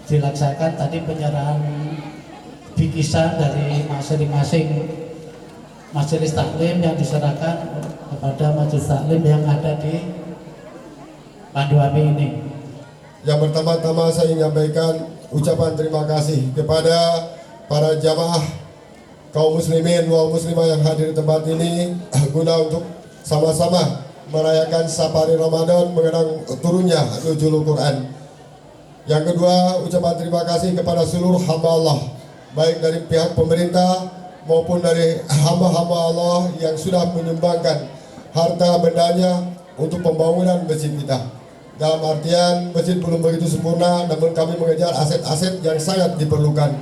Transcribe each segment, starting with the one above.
dilaksanakan tadi penyerahan bikisan dari masing-masing majelis taklim yang diserahkan kepada majelis taklim yang ada di Panduami ini. Yang pertama-tama saya ingin menyampaikan ucapan terima kasih kepada para jamaah kaum muslimin wal muslimah yang hadir di tempat ini guna untuk sama-sama merayakan safari Ramadan mengenang turunnya Nuzulul Quran. Yang kedua, ucapan terima kasih kepada seluruh hamba Allah, baik dari pihak pemerintah maupun dari hamba-hamba Allah yang sudah menyumbangkan harta bendanya untuk pembangunan masjid kita. Dalam artian masjid belum begitu sempurna, namun kami mengejar aset-aset yang sangat diperlukan.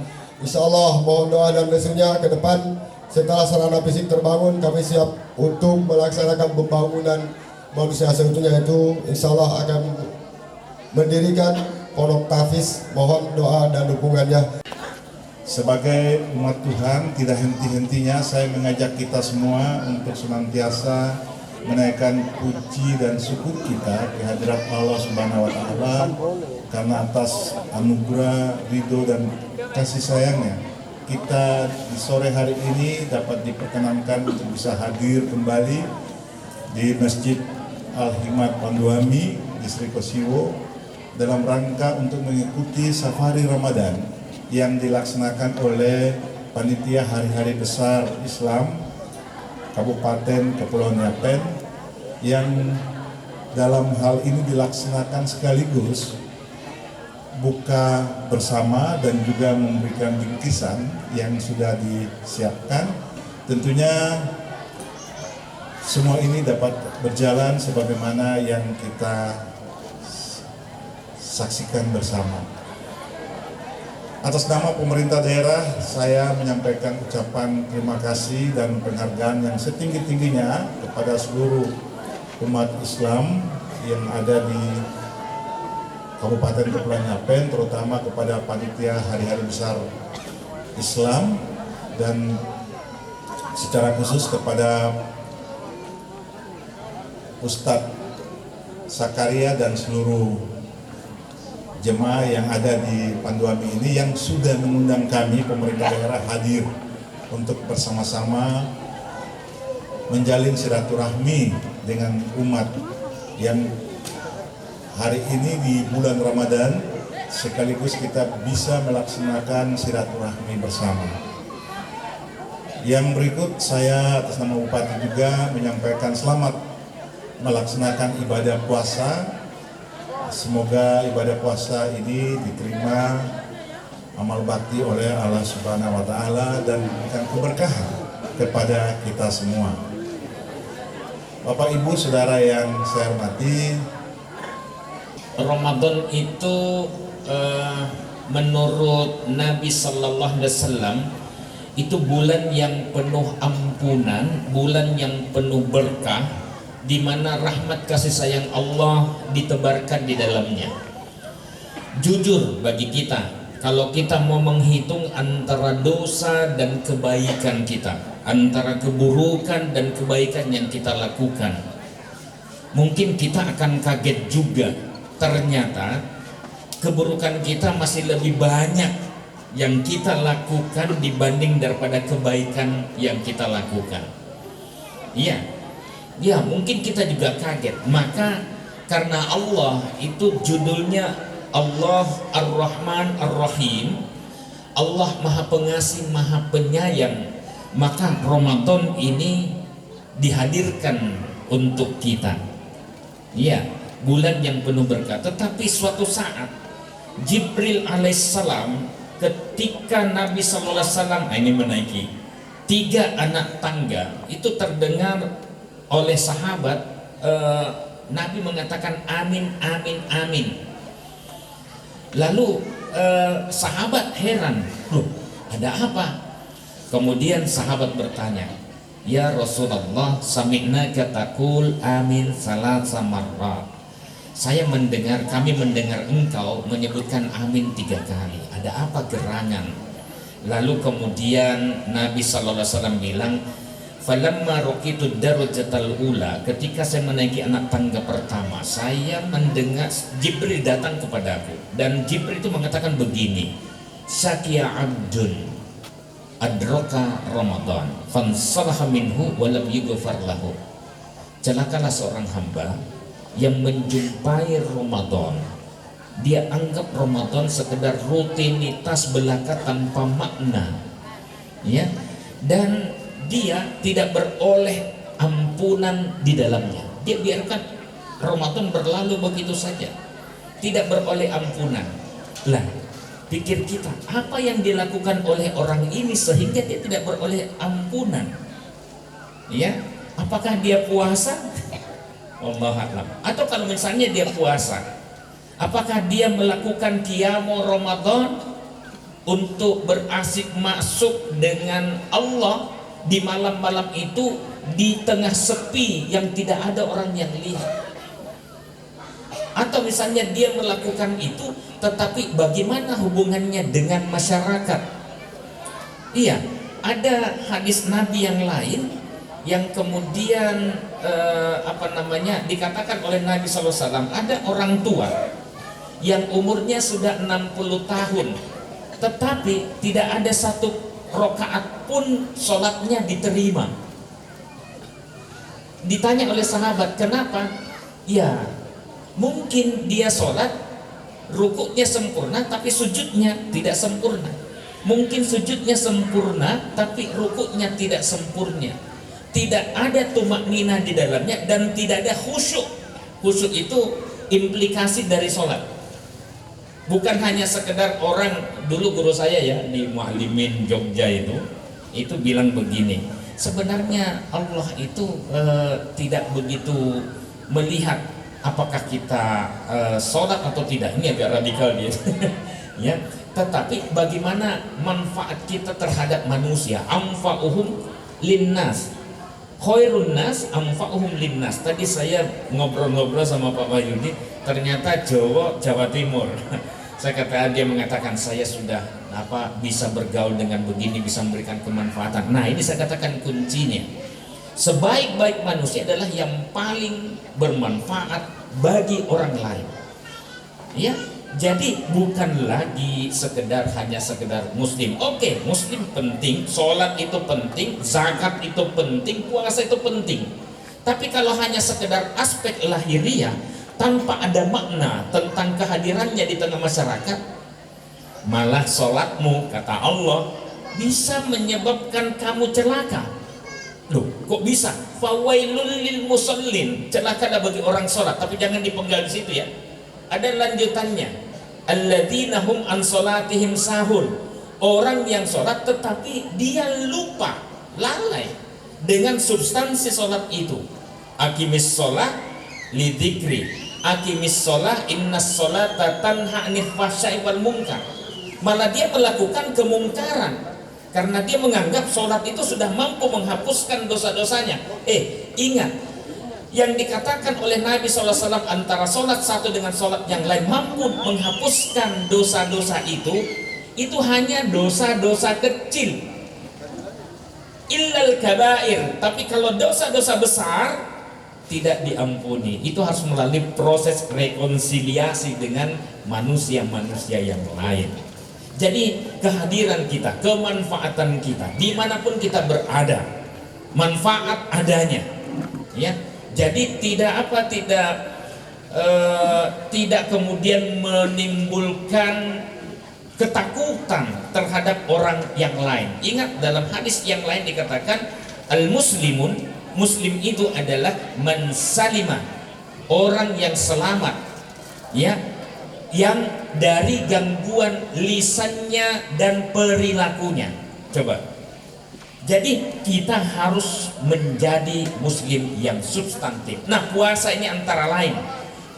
Insya Allah mohon doa dan restunya ke depan setelah sarana fisik terbangun, kami siap untuk melaksanakan pembangunan manusia seutuhnya, yaitu insya Allah akan mendirikan pondok tahfiz. Mohon doa dan dukungannya. Sebagai umat Tuhan, tidak henti-hentinya saya mengajak kita semua untuk senantiasa menaikkan puji dan syukur kita kehadirat Allah Subhanahu wa Ta'ala karena atas anugerah, ridho dan kasih sayangnya kita di sore hari ini dapat diperkenankan untuk bisa hadir kembali di Masjid Al-Himmat Panduami di Sri Kosiwo dalam rangka untuk mengikuti safari Ramadan yang dilaksanakan oleh Panitia Hari-Hari Besar Islam Kabupaten Kepulauan Yapen, yang dalam hal ini dilaksanakan sekaligus buka bersama dan juga memberikan bingkisan yang sudah disiapkan. Tentunya semua ini dapat berjalan sebagaimana yang kita saksikan bersama. Atas nama pemerintah daerah, saya menyampaikan ucapan terima kasih dan penghargaan yang setinggi-tingginya kepada seluruh umat Islam yang ada di Kabupaten Kepulauan Yapen, terutama kepada Panitia Hari-Hari Besar Islam dan secara khusus kepada Ustadz Sakaria dan seluruh jemaah yang ada di Panduami ini yang sudah mengundang kami pemerintah daerah hadir untuk bersama-sama menjalin silaturahmi dengan umat yang hari ini di bulan Ramadan sekaligus kita bisa melaksanakan silaturahmi bersama. Yang berikut saya atas nama Bupati juga menyampaikan selamat melaksanakan ibadah puasa. Semoga ibadah puasa ini diterima amal bakti oleh Allah Subhanahu wa Ta'ala dan memberikan keberkahan kepada kita semua. Bapak Ibu Saudara yang saya hormati, Ramadan itu menurut Nabi Sallallahu Alaihi Wasallam itu bulan yang penuh ampunan, bulan yang penuh berkah, di mana rahmat kasih sayang Allah ditebarkan di dalamnya. Jujur bagi kita, kalau kita mau menghitung antara dosa dan kebaikan kita, antara keburukan dan kebaikan yang kita lakukan, mungkin kita akan kaget juga. Ternyata keburukan kita masih lebih banyak yang kita lakukan dibanding daripada kebaikan yang kita lakukan. Iya. Ya, mungkin kita juga kaget. Maka karena Allah itu judulnya Allah Ar-Rahman Ar-Rahim, Allah Maha Pengasih Maha Penyayang, maka Ramadan ini dihadirkan untuk kita. Ya, bulan yang penuh berkah. Tetapi suatu saat Jibril alaihissalam ketika Nabi sallallahu alaihi wasallam ini menaiki 3 anak tangga, itu terdengar oleh sahabat, Nabi mengatakan amin, amin, amin. Lalu sahabat heran, loh, ada apa? Kemudian sahabat bertanya, ya Rasulullah, sami'naka taqul amin salasa marrat. Kami mendengar engkau menyebutkan amin 3 kali. Ada apa gerangan? Lalu kemudian Nabi sallallahu alaihi wasallam bilang, falamma ruqitu darajatal ula, ketika saya menaiki anak tangga pertama, saya mendengar Jibril datang kepadaku, dan Jibril itu mengatakan begini, syakia abdun adraka Ramadan fansalaha minhu walam yughfar lahu. Celakalah seorang hamba yang menjumpai Ramadan, dia anggap Ramadan sekedar rutinitas belaka tanpa makna, ya, dan dia tidak beroleh ampunan di dalamnya. Dia biarkan Ramadan berlalu begitu saja, tidak beroleh ampunan. Lah, pikir kita, apa yang dilakukan oleh orang ini sehingga dia tidak beroleh ampunan? Ya, apakah dia puasa? Wallahu a'lam. Atau kalau misalnya dia puasa, apakah dia melakukan qiyamu Ramadan untuk berasik masuk dengan Allah di malam-malam itu, di tengah sepi yang tidak ada orang yang lihat? Atau misalnya dia melakukan itu, tetapi bagaimana hubungannya dengan masyarakat? Iya, ada hadis Nabi yang lain yang kemudian dikatakan oleh Nabi SAW, ada orang tua yang umurnya sudah 60 tahun, tetapi tidak ada satu rakaat pun sholatnya diterima. Ditanya oleh sahabat, kenapa? Ya, mungkin dia sholat rukuknya sempurna tapi sujudnya tidak sempurna. Mungkin sujudnya sempurna tapi rukuknya tidak sempurna. Tidak ada tumakninah di dalamnya dan tidak ada khusyuk. Khusyuk itu implikasi dari sholat. Bukan hanya sekedar orang, dulu guru saya ya di Muallimin Jogja itu bilang begini, sebenarnya Allah itu tidak begitu melihat apakah kita sholat atau tidak. Ini agak radikal dia. Ya, tetapi bagaimana manfaat kita terhadap manusia. Anfa'uhum linnas, khairun nas anfa'uhum linnas. Tadi saya ngobrol-ngobrol sama Pak Wahyudi, ternyata Jawa Timur. Saya kata, dia mengatakan saya sudah bisa bergaul dengan begini, bisa memberikan kemanfaatan. Nah, ini saya katakan kuncinya. Sebaik-baik manusia adalah yang paling bermanfaat bagi orang lain. Ya, jadi bukan lagi hanya sekedar muslim. Oke, muslim penting, sholat itu penting, zakat itu penting, puasa itu penting. Tapi kalau hanya sekedar aspek lahiriah tanpa ada makna tentang kehadirannya di tengah masyarakat, malah sholatmu, kata Allah, bisa menyebabkan kamu celaka. Loh, kok bisa? Fawailul lil musallin, celakalah bagi orang sholat. Tapi jangan dipenggal di situ ya. Ada lanjutannya, alladzina hum an sholatihim sahun, orang yang sholat tetapi dia lupa, lalai dengan substansi sholat itu. Aqimis sholat lidzikri, aqimis sholat innas sholata tanha 'anil fahsya'i wal munkar. Malah dia melakukan kemungkaran karena dia menganggap sholat itu sudah mampu menghapuskan dosa-dosanya. Ingat, yang dikatakan oleh Nabi SAW antara sholat satu dengan sholat yang lain mampu menghapuskan dosa-dosa itu hanya dosa-dosa kecil, illal kabair. Tapi kalau dosa-dosa besar tidak diampuni. Itu harus melalui proses rekonsiliasi dengan manusia-manusia yang lain. Jadi kehadiran kita, kemanfaatan kita, dimanapun kita berada, manfaat adanya, ya. Jadi tidak kemudian menimbulkan ketakutan terhadap orang yang lain. Ingat, dalam hadis yang lain dikatakan al-muslimun, muslim itu adalah man salima, orang yang selamat, ya, yang dari gangguan lisannya dan perilakunya. Coba. Jadi kita harus menjadi muslim yang substantif. Nah, puasa ini antara lain,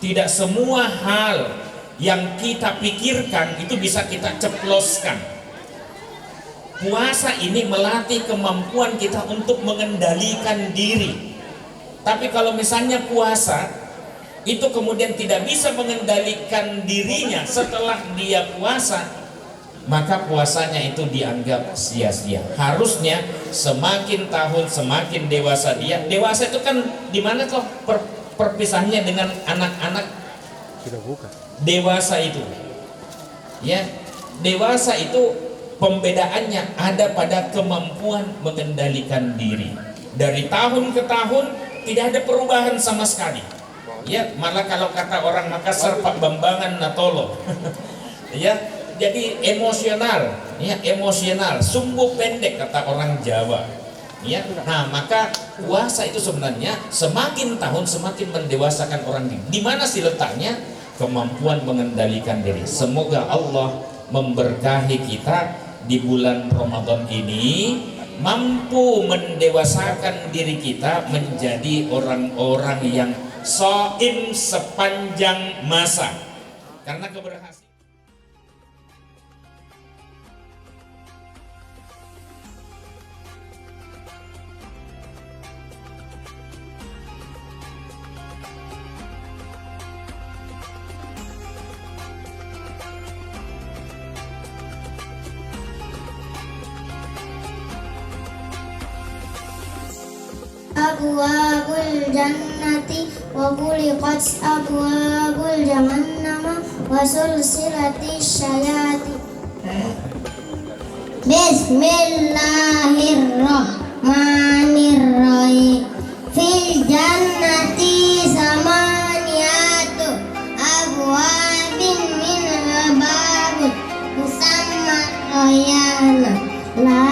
tidak semua hal yang kita pikirkan itu bisa kita ceploskan. Puasa ini melatih kemampuan kita untuk mengendalikan diri. Tapi kalau misalnya puasa itu kemudian tidak bisa mengendalikan dirinya setelah dia puasa, maka puasanya itu dianggap sia-sia. Harusnya semakin tahun semakin dewasa dia. Dewasa itu kan di mana kok perpisahannya dengan anak-anak? Dewasa itu, ya, dewasa itu pembedaannya ada pada kemampuan mengendalikan diri. Dari tahun ke tahun tidak ada perubahan sama sekali. Ya, malah kalau kata orang Makassar, Pak Bambangan Natolo. Ya, jadi emosional, ya, emosional, sumbu pendek kata orang Jawa. Ya, nah maka puasa itu sebenarnya semakin tahun semakin mendewasakan orang ini. Di mana sih letaknya? Kemampuan mengendalikan diri. Semoga Allah memberkahi kita di bulan Ramadan ini, mampu mendewasakan diri kita menjadi orang-orang yang shaim sepanjang masa. Karena keberhasilan Abwabul jannati wa ghuliqat abwabul jahannama wa sulsilatis syayati. Bismillahirrahmanirrahim. Fil jannati samaniyatu abwabin min babun musamma rayana la